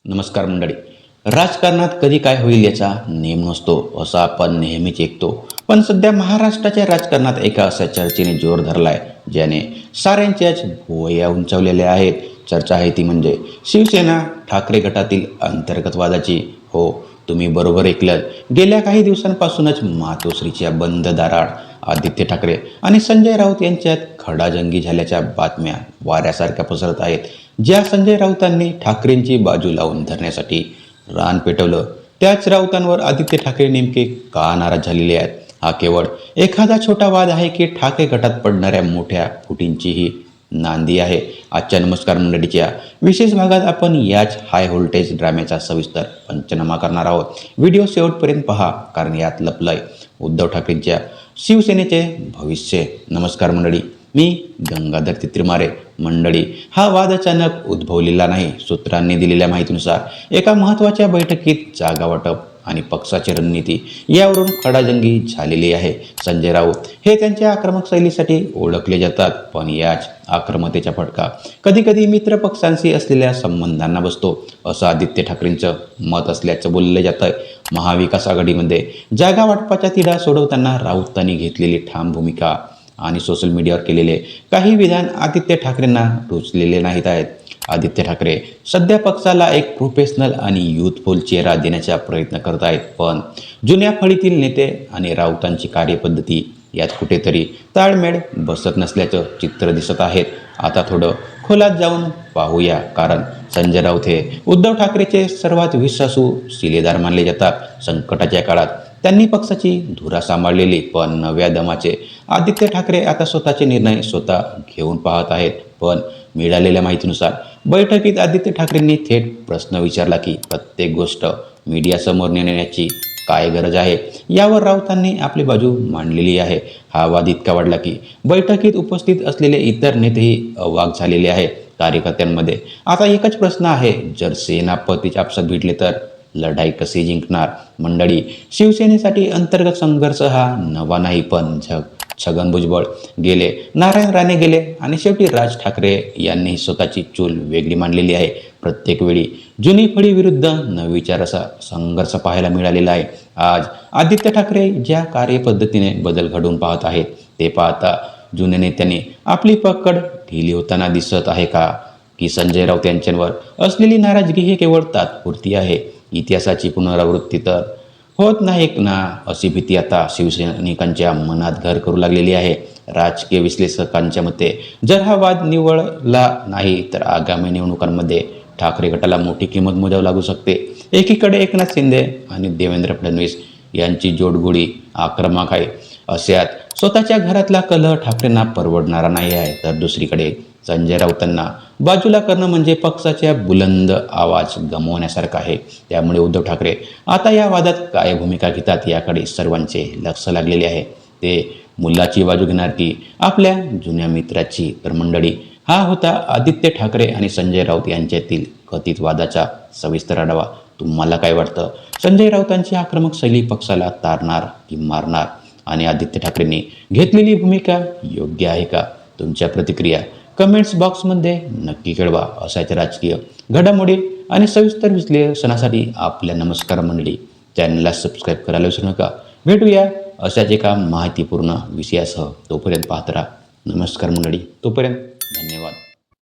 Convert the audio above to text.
नमस्कार मंडळी. राजकारणात कधी काय होईल याचा नेम नसतो असं आपण नेहमीच ऐकतो. पण सध्या महाराष्ट्राच्या राजकारणात एका अशा चर्चेने जोर धरलाय ज्याने साऱ्यांच्याच भुवया उंचावलेल्या आहेत. चर्चा आहे ती म्हणजे शिवसेना ठाकरे गटातील अंतर्गत वादाची. हो, तुम्ही बरोबर ऐकलं. गेल्या काही दिवसांपासूनच मातोश्रीच्या बंद दाराआड आदित्य ठाकरे आणि संजय राऊत यांच्यात खडाजंगी झाल्याच्या बातम्या वाऱ्यासारख्या पसरत आहेत. ज्या संजय राऊतांनी ठाकरेंची बाजू लावून धरण्यासाठी रान पेटवलं, त्याच राऊतांवर आदित्य ठाकरे नेमके का नाराज झालेले आहेत? हा केवळ एखादा छोटा वाद आहे की ठाकरे गटात पडणाऱ्या मोठ्या फुटींची ही नांदी आहे? आजच्या नमस्कार मंडळीच्या विशेष भागात आपण याच हाय व्होल्टेज ड्राम्याचा सविस्तर पंचनामा करणार आहोत. व्हिडिओ शेवटपर्यंत पहा, कारण यात लपलंय उद्धव ठाकरेंच्या शिवसेनेचे भविष्य. नमस्कार मंडळी, मी गंगाधर तित्रीमारे. मंडळी, हा वाद अचानक उद्भवलेला नाही. सूत्रांनी दिलेल्या माहितीनुसार एका महत्त्वाच्या बैठकीत जागा वाटप आणि पक्षाची रणनीती यावरून खडाजंगी झालेली आहे. संजय राऊत हे त्यांच्या आक्रमक शैलीसाठी ओळखले जातात, पण याच आक्रमकतेचा फटका कधीकधी मित्र पक्षांशी असलेल्या संबंधांना बसतो, असं आदित्य ठाकरेंचं मत असल्याचं बोललं जातं. महाविकास आघाडीमध्ये जागा वाटपाचा तिढा सोडवताना राऊतांनी घेतलेली ठाम भूमिका आणि सोशल मीडियावर केलेले काही विधान आदित्य ठाकरेंना टोचलेले नाहीत आहेत. आदित्य ठाकरे सध्या पक्षाला एक प्रोफेशनल आणि युथफुल चेहरा देण्याचा प्रयत्न करत आहेत, पण जुन्या फळीतील नेते आणि राऊतांची कार्यपद्धती यात कुठेतरी ताळमेळ बसत नसल्याचं चित्र दिसत आहेत. आता थोडं खोलात जाऊन पाहूया, कारण संजय राऊत हे उद्धव ठाकरेचे सर्वात विश्वासू शिलेदार मानले जातात. संकटाच्या काळात त्यांनी पक्षाची धुरा सांभाळलेली, पण नव्या दमाचे आदित्य ठाकरे आता स्वतःचे निर्णय स्वतः घेऊन पाहत आहेत. पण मिळालेल्या माहितीनुसार बैठकीत आदित्य ठाकरेंनी थेट प्रश्न विचारला की प्रत्येक गोष्ट मीडियासमोर नेण्याची काय गरज आहे? यावर राऊतांनी आपली बाजू मांडलेली आहे. हा वाद इतका वाढला की बैठकीत उपस्थित असलेले इतर नेतेही अवाक झालेले आहेत. कार्यकर्त्यांमध्ये आता एकच प्रश्न आहे, जर सेनापतीच आपसात भिडले तर लढाई कशी जिंकणार? मंडळी, शिवसेनेसाठी अंतर्गत संघर्ष हा नवा नाही, पण छगन भुजबळ गेले, नारायण राणे गेले आणि शेवटी राज ठाकरे यांनी स्वतःची चूल वेगळी मांडलेली आहे. प्रत्येक वेळी जुनी फळी विरुद्ध नवीचार असा संघर्ष पाहायला मिळालेला आहे. आज आदित्य ठाकरे ज्या कार्यपद्धतीने बदल घडवून पाहत आहेत, ते पाहता जुन्या नेत्यांनी आपली पकड ढिली होताना दिसत आहे का? की संजय राऊत यांच्यावर असलेली नाराजगी ही केवळ तात्पुरती आहे? इतिहासाची पुनरावृत्ती तर होत नाही ना, अशी भीती आता शिवसैनिकांच्या मनात घर करू लागलेली आहे. राजकीय विश्लेषकांच्या मते जर हा वाद निवळला नाही तर आगामी निवडणुकांमध्ये ठाकरे गटाला मोठी किंमत मोजावी लागू शकते. एकीकडे एकनाथ शिंदे आणि देवेंद्र फडणवीस यांची जोडगोळी आक्रमक आहे. अशात स्वतःच्या घरातला कलह ठाकरेंना परवडणारा नाही आहे, तर दुसरीकडे संजय राऊतांना बाजूला करणं म्हणजे पक्षाच्या बुलंद आवाज गमावण्यासारखं आहे. त्यामुळे उद्धव ठाकरे आता या वादात काय भूमिका घेतात याकडे सर्वांचे लक्ष लागलेले आहे. ते मुलाची बाजू घेणार की आपल्या जुन्या मित्राची? तर मंडळी, हा होता आदित्य ठाकरे आणि संजय राऊत यांच्यातील कथित वादाचा सविस्तर आढावा. तुम्हाला काय वाटतं? संजय राऊतांची आक्रमक शैली पक्षाला तारणार की मारणार? आणि आदित्य ठाकरेंनी घेतलेली भूमिका योग्य आहे का? तुमच्या प्रतिक्रिया कमेंट्स बॉक्समध्ये नक्की कळवा. अशाच राजकीय घडामोडी आणि सविस्तर विश्लेषणासाठी आपल्या नमस्कार मंडळी चॅनलला सबस्क्राईब करायला विसरू नका. भेटूया अशाच एका माहितीपूर्ण विषयासह. तोपर्यंत पाहत राहा नमस्कार मंडळी. तोपर्यंत धन्यवाद.